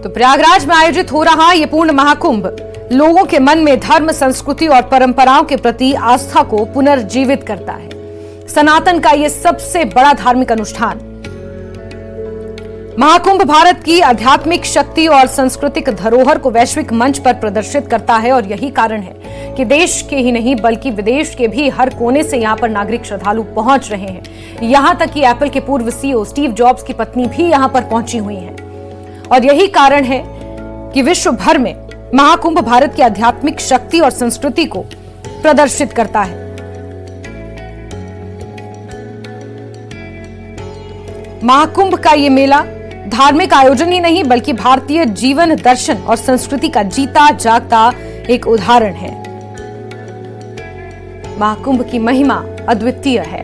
तो प्रयागराज में आयोजित हो रहा ये पूर्ण महाकुंभ लोगों के मन में धर्म, संस्कृति और परंपराओं के प्रति आस्था को पुनर्जीवित करता है। सनातन का ये सबसे बड़ा धार्मिक अनुष्ठान महाकुंभ भारत की आध्यात्मिक शक्ति और सांस्कृतिक धरोहर को वैश्विक मंच पर प्रदर्शित करता है और यही कारण है कि देश के ही नहीं बल्कि विदेश के भी हर कोने से यहां पर नागरिक श्रद्धालु पहुंच रहे हैं। यहां तक कि एप्पल के पूर्व सीईओ स्टीव जॉब्स की पत्नी भी यहां पर पहुंची हुई हैं और यही कारण है कि विश्व भर में महाकुंभ भारत की आध्यात्मिक शक्ति और संस्कृति को प्रदर्शित करता है। महाकुंभ का ये मेला धार्मिक आयोजन ही नहीं बल्कि भारतीय जीवन दर्शन और संस्कृति का जीता जागता एक उदाहरण है। महाकुंभ की महिमा अद्वितीय है।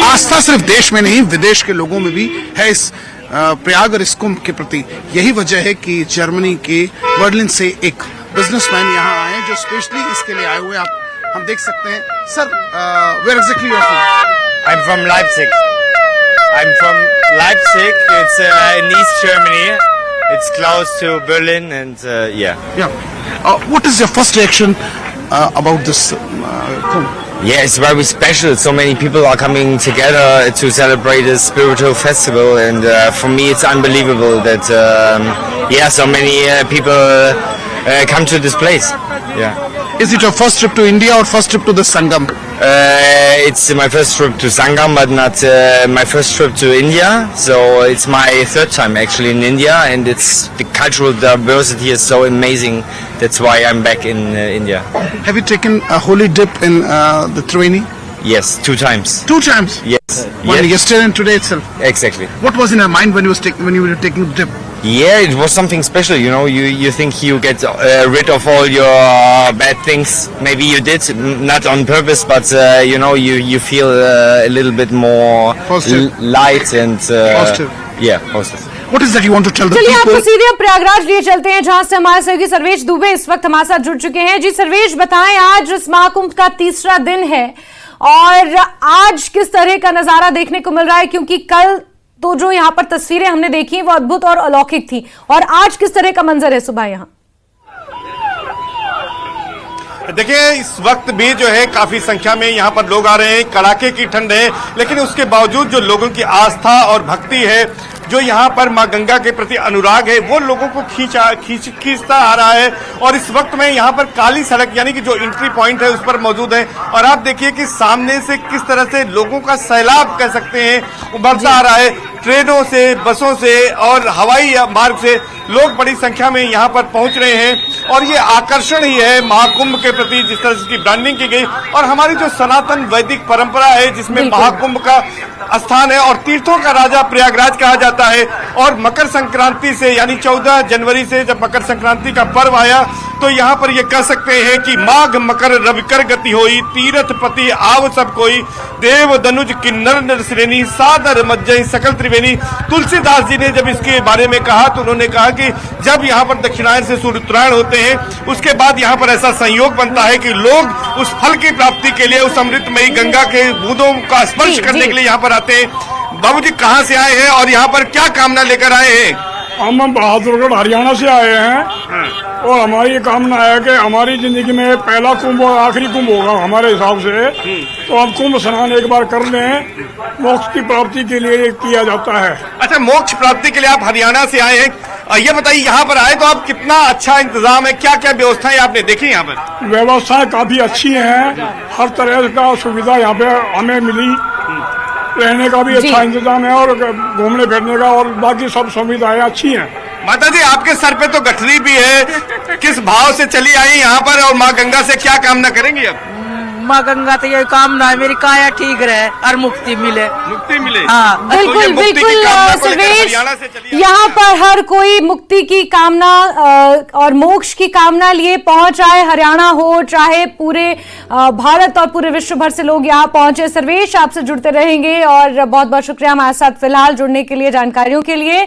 आस्था सिर्फ देश में नहीं विदेश के लोगों में भी है इस प्रयाग और इस कुंभ के प्रति। यही वजह है कि जर्मनी के बर्लिन से एक बिजनेसमैन यहाँ आए हैं जो स्पेशली इसके लिए आए हुए हैं। हम देख सकते हैं। Sir, where exactly you are from? I'm from Leipzig. I'm from Leipzig. It's in East Germany. It's close to Berlin and yeah. Yeah. What is your first reaction about this kumbh? Yeah, it's very special. So many people are coming together to celebrate this spiritual festival, and for me, it's unbelievable that yeah, so many people come to this place. Yeah. Is it your first trip to India or first trip to the Sangam? It's my first trip to Sangam, but not my first trip to India. So it's my third time actually in India, and it's the cultural diversity is so amazing. That's why I'm back in India. Have you taken a holy dip in the Triveni? Yes, 2 times. 2 times? Yes. One Yes. yesterday and today itself. Exactly. What was in your mind when you were taking the dip? Yeah, it was something special. You know, you think you get rid of all your bad things. Maybe you did, not on purpose, but you know, you feel a little bit more Positive. light and Positive. Yeah, positive. What is that you want to tell the चलिए people? आपको सीधे अब प्रयागराज लिए चलते हैं जहां से हमारे सहयोगी सर्वेश दुबे इस वक्त हमारे साथ जुड़ चुके हैं। जी सर्वेश, बताएं, आज इस महाकुंभ का तीसरा दिन है और आज किस तरह का नजारा देखने को मिल रहा है, क्योंकि कल तो जो यहाँ पर तस्वीरें हमने देखी वो अद्भुत और अलौकिक थी, और आज किस तरह का मंजर है सुबह यहाँ? देखिए, इस वक्त भी जो है काफी संख्या में यहाँ पर लोग आ रहे हैं। कड़ाके की ठंड है, लेकिन उसके बावजूद जो लोगों की आस्था और भक्ति है, जो यहाँ पर मां गंगा के प्रति अनुराग है, वो लोगों को खींचता आ रहा है। और इस वक्त में यहाँ पर काली सड़क यानी कि जो एंट्री पॉइंट है उस पर मौजूद है, और आप देखिए कि सामने से किस तरह से लोगों का सैलाब कह सकते हैं उभरता आ रहा है। ट्रेनों से, बसों से और हवाई मार्ग से लोग बड़ी संख्या में यहाँ पर पहुंच रहे हैं, और ये आकर्षण ही है महाकुंभ के प्रति जिस तरह से ब्रांडिंग की गई। और हमारी जो सनातन वैदिक परंपरा है जिसमें महाकुंभ का स्थान है और तीर्थों का राजा प्रयागराज कहा जाता है। और मकर संक्रांति से यानी 14 जनवरी से जब मकर संक्रांति का पर्व आया तो यहाँ पर ये कह सकते हैं कि माघ मकर रविकर गति होई, तीर्थ पति आव सब कोई, देव दनुज किन्नर नर श्रेणी, सादर मज्जई सकल त्रिवेणी। तुलसीदास जी ने जब इसके बारे में कहा तो उन्होंने कहा कि जब यहाँ पर दक्षिणायन से सूर्य उत्तरायण होते हैं उसके बाद यहाँ पर ऐसा संयोग बनता है कि लोग उस फल की प्राप्ति के लिए उस अमृतमयी गंगा के बूंदों का स्पर्श करने के लिए यहाँ पर आते हैं। बाबूजी कहाँ से आए हैं और यहाँ पर क्या कामना लेकर आए हैं? हम बहादुरगढ़ हरियाणा से आए हैं और हमारी ये कामना है कि हमारी जिंदगी में पहला कुंभ और आखिरी कुंभ होगा हमारे हिसाब से, तो हम कुंभ स्नान एक बार कर लें, मोक्ष की प्राप्ति के लिए ये किया जाता है। अच्छा, मोक्ष प्राप्ति के लिए आप हरियाणा से आए हैं। ये बताइए, यहाँ पर आए तो आप कितना अच्छा इंतजाम है, क्या क्या व्यवस्थाएं आपने देखी यहाँ पर? व्यवस्थाएं काफी अच्छी हैं, हर तरह का सुविधा यहाँ पे हमें मिली, रहने का भी अच्छा इंतजाम है और घूमने फिरने का और बाकी सब सुविधाएं अच्छी हैं। माता जी, आपके सर पे तो गठरी भी है, किस भाव से चली आई यहाँ पर और माँ गंगा से क्या कामना करेंगी आप? माँ गंगा तो यही कामना है मेरी, काया ठीक रहे और मुक्ति मिले। मुक्ति मिले? हाँ, बिल्कुल बिल्कुल सर्वेश, यहाँ पर हर कोई मुक्ति की कामना और मोक्ष की कामना लिए पहुंच आए। हरियाणा हो चाहे पूरे भारत और पूरे विश्व भर से लोग यहाँ पहुंचे। सर्वेश, आपसे जुड़ते रहेंगे और बहुत बहुत शुक्रिया हमारे साथ फिलहाल जुड़ने के लिए, जानकारियों के लिए।